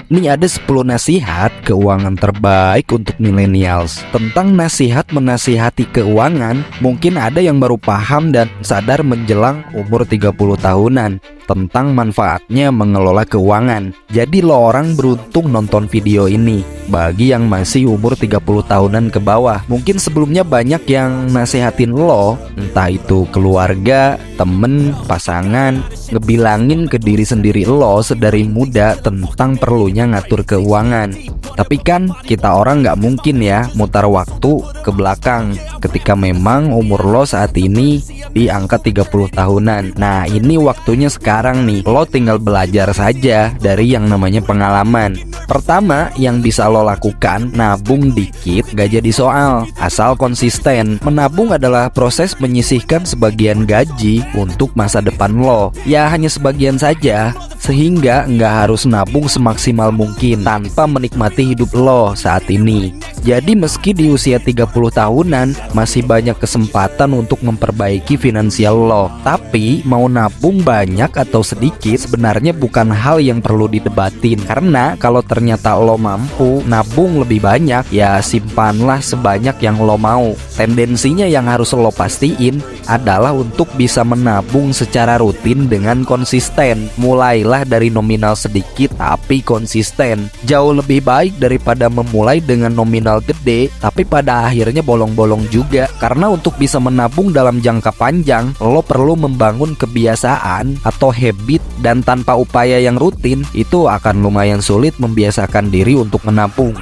Nih ada 10 nasihat keuangan terbaik untuk millennials. Tentang nasihat menasihati keuangan, mungkin ada yang baru paham dan sadar menjelang umur 30 tahunan tentang manfaatnya mengelola keuangan. Jadi lo orang beruntung nonton video ini. Bagi yang masih umur 30 tahunan ke bawah, mungkin sebelumnya banyak yang nasihatin lo, entah itu keluarga, temen, pasangan, ngebilangin ke diri sendiri lo sedari muda tentang perlunya ngatur keuangan. Tapi kan kita orang nggak mungkin ya mutar waktu ke belakang ketika memang umur lo saat ini di angka 30 tahunan. Nah ini waktunya sekarang nih, lo tinggal belajar saja dari yang namanya pengalaman. Pertama yang bisa lo lakukan, nabung dikit gak jadi soal, asal konsisten. Menabung adalah proses menyisihkan sebagian gaji untuk masa depan lo. Ya hanya sebagian saja, sehingga nggak harus nabung semaksimal mungkin tanpa menikmati hidup lo saat ini. Jadi meski di usia 30 tahunan masih banyak kesempatan untuk memperbaiki finansial lo. Tapi mau nabung banyak atau sedikit sebenarnya bukan hal yang perlu didebatin. Karena kalau ternyata lo mampu nabung lebih banyak, ya simpanlah sebanyak yang lo mau. Tendensinya yang harus lo pastiin adalah untuk bisa menabung secara rutin dengan konsisten. Mulailah dari nominal sedikit tapi konsisten. Jauh lebih baik daripada memulai dengan nominal gede tapi pada akhirnya bolong-bolong juga. Karena untuk bisa menabung dalam jangka panjang, lo perlu membangun kebiasaan atau habit, dan tanpa upaya yang rutin itu akan lumayan sulit membiasakan diri untuk menabung.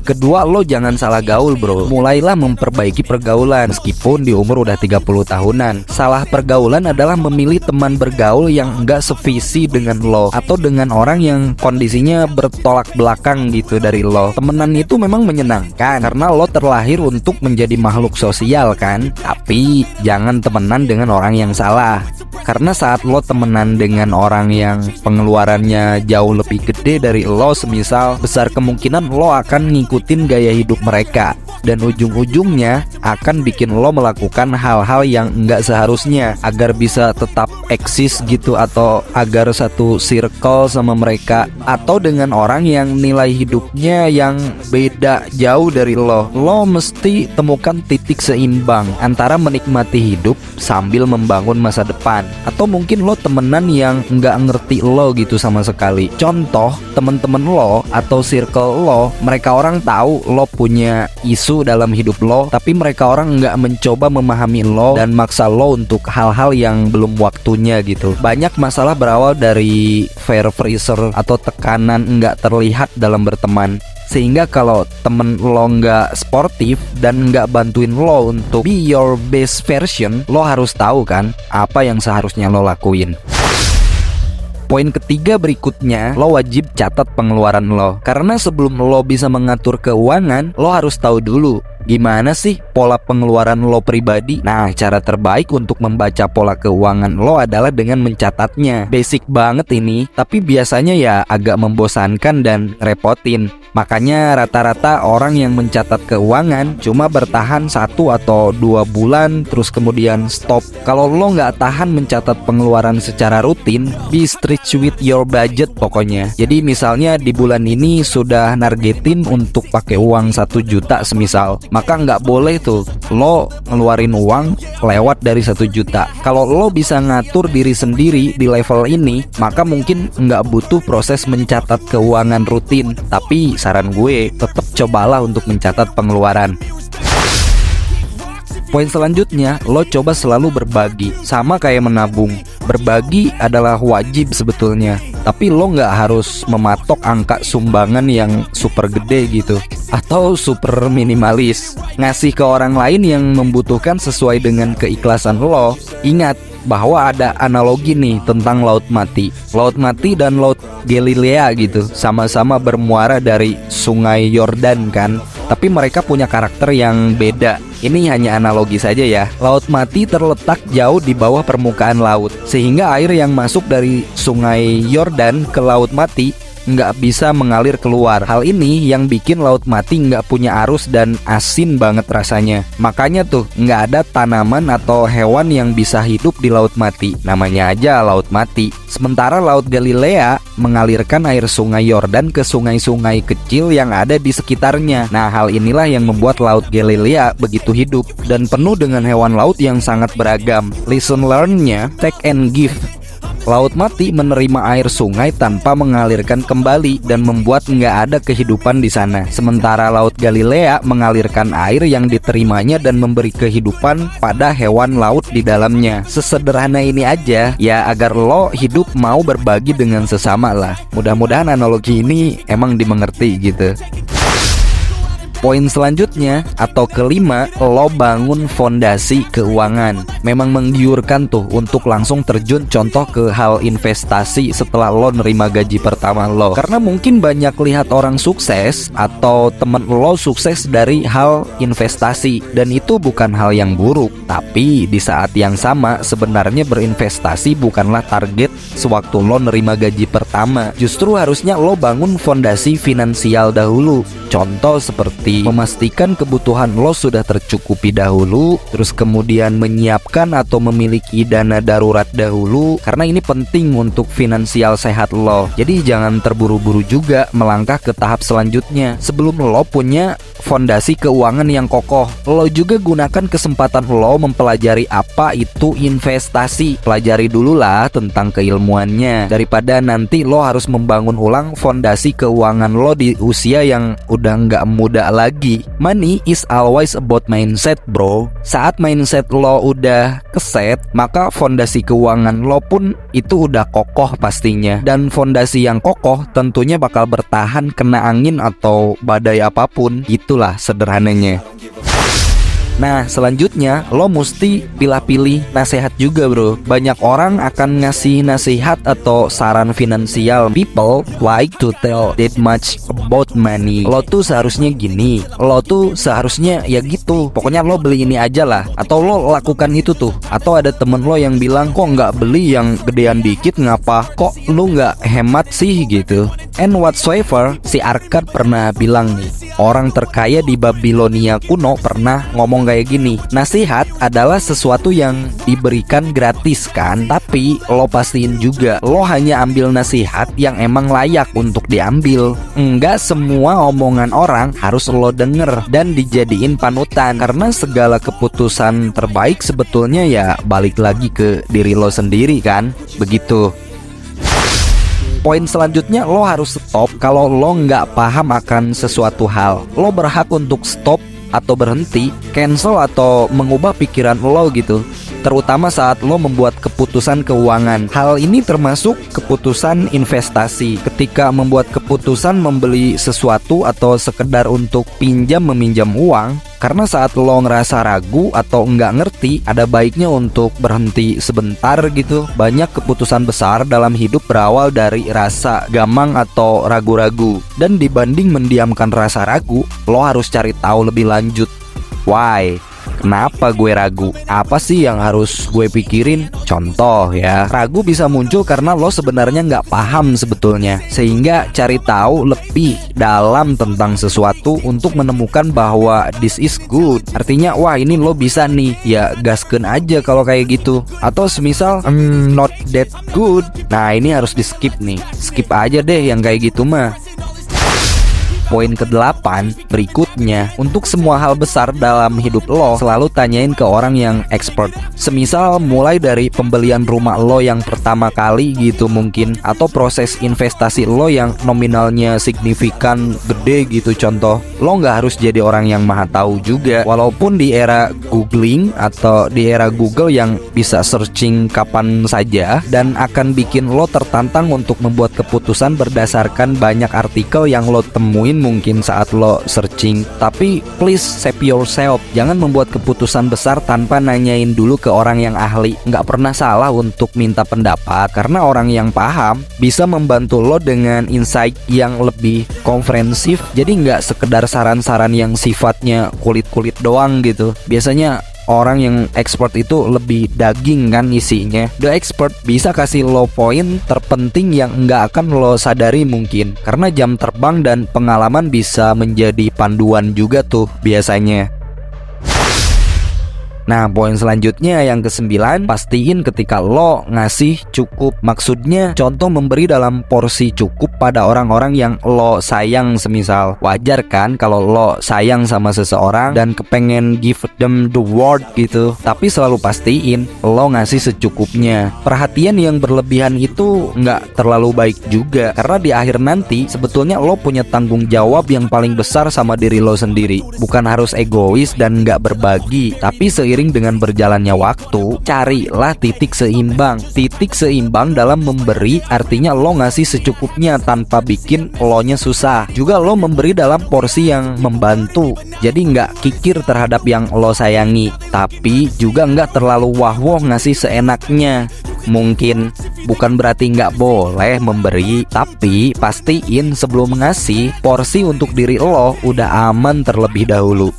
Kedua, lo jangan salah gaul bro. Mulailah memperbaiki pergaulan meskipun di umur udah 30 tahunan. Salah pergaulan adalah memilih teman bergaul yang enggak sevisi dengan lo, atau dengan orang yang kondisinya bertolak belakang gitu dari lo. Temenan itu memang menyenangkan karena lo terlahir untuk menjadi makhluk sosial kan. Tapi jangan temenan dengan orang yang salah. Karena saat lo temenan dengan orang yang pengeluarannya jauh lebih gede dari lo, semisal, besar kemungkinan lo akan ngikutin gaya hidup mereka, dan ujung-ujungnya akan bikin lo melakukan hal-hal yang enggak seharusnya agar bisa tetap eksis gitu, atau agar satu circle sama mereka, atau dengan orang yang nilai hidupnya yang beda jauh dari lo. Lo mesti temukan titik seimbang antara menikmati hidup sambil membangun masa depan. Atau mungkin lo temenan yang nggak ngerti lo gitu sama sekali. Contoh, temen-temen lo atau circle lo, mereka orang tahu lo punya isu dalam hidup lo, tapi mereka orang nggak mencoba memahami lo dan maksa lo untuk hal-hal yang belum waktunya gitu. Banyak masalah berawal dari peer pressure atau tekanan nggak terlihat dalam berteman. Sehingga kalau temen lo nggak sportif dan nggak bantuin lo untuk be your best version, lo harus tahu kan apa yang seharusnya lo lakuin. Poin ketiga berikutnya, lo wajib catat pengeluaran lo. Karena sebelum lo bisa mengatur keuangan, lo harus tahu dulu gimana sih pola pengeluaran lo pribadi. Nah, cara terbaik untuk membaca pola keuangan lo adalah dengan mencatatnya. Basic banget ini, tapi biasanya ya agak membosankan dan repotin. Makanya rata-rata orang yang mencatat keuangan cuma bertahan 1 atau 2 bulan terus kemudian stop. Kalau lo nggak tahan mencatat pengeluaran secara rutin, be strict with your budget pokoknya. Jadi misalnya di bulan ini sudah nargetin untuk pakai uang 1 juta semisal, maka nggak boleh tuh lo ngeluarin uang lewat dari 1 juta. Kalau lo bisa ngatur diri sendiri di level ini, maka mungkin nggak butuh proses mencatat keuangan rutin. Tapi saran gue, tetap cobalah untuk mencatat pengeluaran. Poin selanjutnya, lo coba selalu berbagi. Sama kayak menabung, berbagi adalah wajib sebetulnya. Tapi lo nggak harus mematok angka sumbangan yang super gede gitu, atau super minimalis. Ngasih ke orang lain yang membutuhkan sesuai dengan keikhlasan lo. Ingat bahwa ada analogi nih tentang Laut Mati. Laut Mati dan Laut Galilea gitu, sama-sama bermuara dari Sungai Yordan kan. Tapi mereka punya karakter yang beda. Ini hanya analogi saja ya. Laut Mati terletak jauh di bawah permukaan laut, sehingga air yang masuk dari Sungai Yordan ke Laut Mati nggak bisa mengalir keluar. Hal ini yang bikin laut mati nggak punya arus dan asin banget rasanya. Makanya tuh nggak ada tanaman atau hewan yang bisa hidup di laut mati. Namanya aja laut mati. Sementara Laut Galilea mengalirkan air sungai Yordan ke sungai-sungai kecil yang ada di sekitarnya. Nah, hal inilah yang membuat Laut Galilea begitu hidup dan penuh dengan hewan laut yang sangat beragam. Lesson learn-nya, take and give. Laut mati menerima air sungai tanpa mengalirkan kembali dan membuat nggak ada kehidupan di sana. Sementara Laut Galilea mengalirkan air yang diterimanya dan memberi kehidupan pada hewan laut di dalamnya. Sesederhana ini aja ya, agar lo hidup mau berbagi dengan sesama lah. Mudah-mudahan analogi ini emang dimengerti gitu. Poin selanjutnya atau kelima, lo bangun fondasi keuangan. Memang menggiurkan tuh untuk langsung terjun contoh ke hal investasi setelah lo nerima gaji pertama lo. Karena mungkin banyak lihat orang sukses atau temen lo sukses dari hal investasi, dan itu bukan hal yang buruk. Tapi di saat yang sama sebenarnya berinvestasi bukanlah target sewaktu lo nerima gaji pertama. Justru harusnya lo bangun fondasi finansial dahulu. Contoh seperti memastikan kebutuhan lo sudah tercukupi dahulu, terus kemudian menyiapkan atau memiliki dana darurat dahulu, karena ini penting untuk finansial sehat lo. Jadi jangan terburu-buru juga melangkah ke tahap selanjutnya. Sebelum lo punya fondasi keuangan yang kokoh, lo juga gunakan kesempatan lo mempelajari apa itu investasi. Pelajari dulu lah tentang keilmuannya, daripada nanti lo harus membangun ulang fondasi keuangan lo di usia yang udah nggak muda lagi. Money is always about mindset, bro. Saat mindset lo udah keset, maka fondasi keuangan lo pun itu udah kokoh pastinya. Dan fondasi yang kokoh tentunya bakal bertahan kena angin atau badai apapun. Itulah sederhananya. Nah, selanjutnya lo mesti pilih-pilih nasihat juga, bro. Banyak orang akan ngasih nasihat atau saran finansial. People like to tell that much about money. Lo tuh seharusnya gini, lo tuh seharusnya ya gitu. Pokoknya lo beli ini aja lah, atau lo lakukan itu tuh. Atau ada temen lo yang bilang, kok nggak beli yang gedean dikit, ngapa? Kok lo nggak hemat sih gitu. And whatsoever, si Arkad pernah bilang nih, orang terkaya di Babilonia kuno pernah ngomong kayak gini, nasihat adalah sesuatu yang diberikan gratis kan, tapi lo pastiin juga lo hanya ambil nasihat yang emang layak untuk diambil. Enggak semua omongan orang harus lo denger dan dijadiin panutan, karena segala keputusan terbaik sebetulnya ya balik lagi ke diri lo sendiri kan, begitu. Poin selanjutnya, lo harus stop kalau lo nggak paham akan sesuatu hal. Lo berhak untuk stop atau berhenti, cancel atau mengubah pikiran lo gitu, terutama saat lo membuat keputusan keuangan. Hal ini termasuk keputusan investasi. Ketika membuat keputusan membeli sesuatu atau sekedar untuk meminjam uang, karena saat lo ngerasa ragu atau nggak ngerti, ada baiknya untuk berhenti sebentar gitu. Banyak keputusan besar dalam hidup berawal dari rasa gamang atau ragu-ragu. Dan dibanding mendiamkan rasa ragu, lo harus cari tahu lebih lanjut. Why? Kenapa gue ragu? Apa sih yang harus gue pikirin? Contoh ya, ragu bisa muncul karena lo sebenarnya nggak paham sebetulnya. Sehingga cari tahu lebih dalam tentang sesuatu untuk menemukan bahwa this is good. Artinya, wah ini lo bisa nih, ya gaskeun aja kalau kayak gitu. Atau semisal, not that good. Nah ini harus di skip nih. Skip aja deh yang kayak gitu mah. Poin ke-8 berikutnya, untuk semua hal besar dalam hidup lo, selalu tanyain ke orang yang expert. Semisal mulai dari pembelian rumah lo yang pertama kali gitu mungkin, atau proses investasi lo yang nominalnya signifikan gede gitu contoh. Lo nggak harus jadi orang yang maha tahu juga. Walaupun di era googling atau di era Google yang bisa searching kapan saja, dan akan bikin lo tertantang untuk membuat keputusan berdasarkan banyak artikel yang lo temuin mungkin saat lo searching. Tapi please save yourself. Jangan membuat keputusan besar tanpa nanyain dulu ke orang yang ahli. Nggak pernah salah untuk minta pendapat, karena orang yang paham bisa membantu lo dengan insight yang lebih komprehensif. Jadi nggak sekedar saran-saran yang sifatnya kulit-kulit doang gitu. Biasanya orang yang expert itu lebih daging kan isinya. The expert bisa kasih lo poin terpenting yang nggak akan lo sadari mungkin, karena jam terbang dan pengalaman bisa menjadi panduan juga tuh biasanya. Nah, poin selanjutnya yang ke-9, pastiin ketika lo ngasih cukup. Maksudnya, contoh memberi dalam porsi cukup pada orang-orang yang lo sayang semisal. Wajar kan kalau lo sayang sama seseorang dan kepengen give them the world gitu. Tapi selalu pastiin lo ngasih secukupnya. Perhatian yang berlebihan itu nggak terlalu baik juga, karena di akhir nanti sebetulnya lo punya tanggung jawab yang paling besar sama diri lo sendiri. Bukan harus egois dan nggak berbagi, tapi seiring dengan berjalannya waktu, carilah titik seimbang. Titik seimbang dalam memberi artinya lo ngasih secukupnya tanpa bikin lo-nya susah. Juga lo memberi dalam porsi yang membantu. Jadi nggak kikir terhadap yang lo sayangi, tapi juga nggak terlalu wah-wah ngasih seenaknya. Mungkin bukan berarti nggak boleh memberi, tapi pastiin sebelum ngasih, porsi untuk diri lo udah aman terlebih dahulu.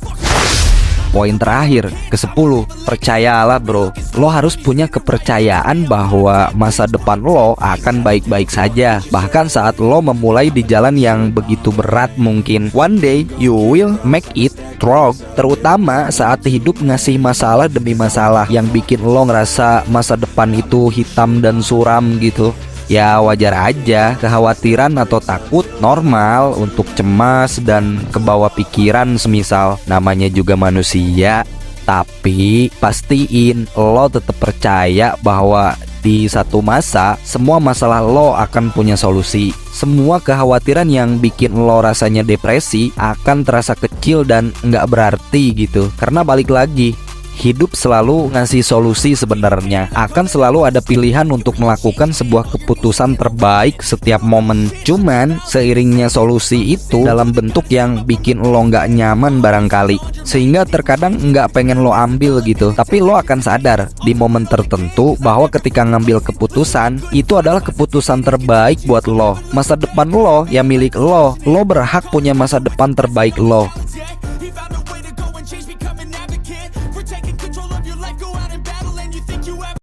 Poin terakhir, ke-10, percayalah bro. Lo harus punya kepercayaan bahwa masa depan lo akan baik-baik saja. Bahkan saat lo memulai di jalan yang begitu berat mungkin, one day you will make it strong. Terutama saat hidup ngasih masalah demi masalah yang bikin lo ngerasa masa depan itu hitam dan suram gitu. Ya wajar aja, kekhawatiran atau takut normal untuk cemas dan kebawa pikiran semisal, namanya juga manusia. Tapi pastiin lo tetap percaya bahwa di satu masa semua masalah lo akan punya solusi. Semua kekhawatiran yang bikin lo rasanya depresi akan terasa kecil dan nggak berarti gitu. Karena balik lagi, hidup selalu ngasih solusi sebenarnya. Akan selalu ada pilihan untuk melakukan sebuah keputusan terbaik setiap momen. Cuman seiringnya solusi itu dalam bentuk yang bikin lo nggak nyaman barangkali, sehingga terkadang nggak pengen lo ambil gitu. Tapi lo akan sadar di momen tertentu bahwa ketika ngambil keputusan itu adalah keputusan terbaik buat lo. Masa depan lo ya milik lo. Lo berhak punya masa depan terbaik lo.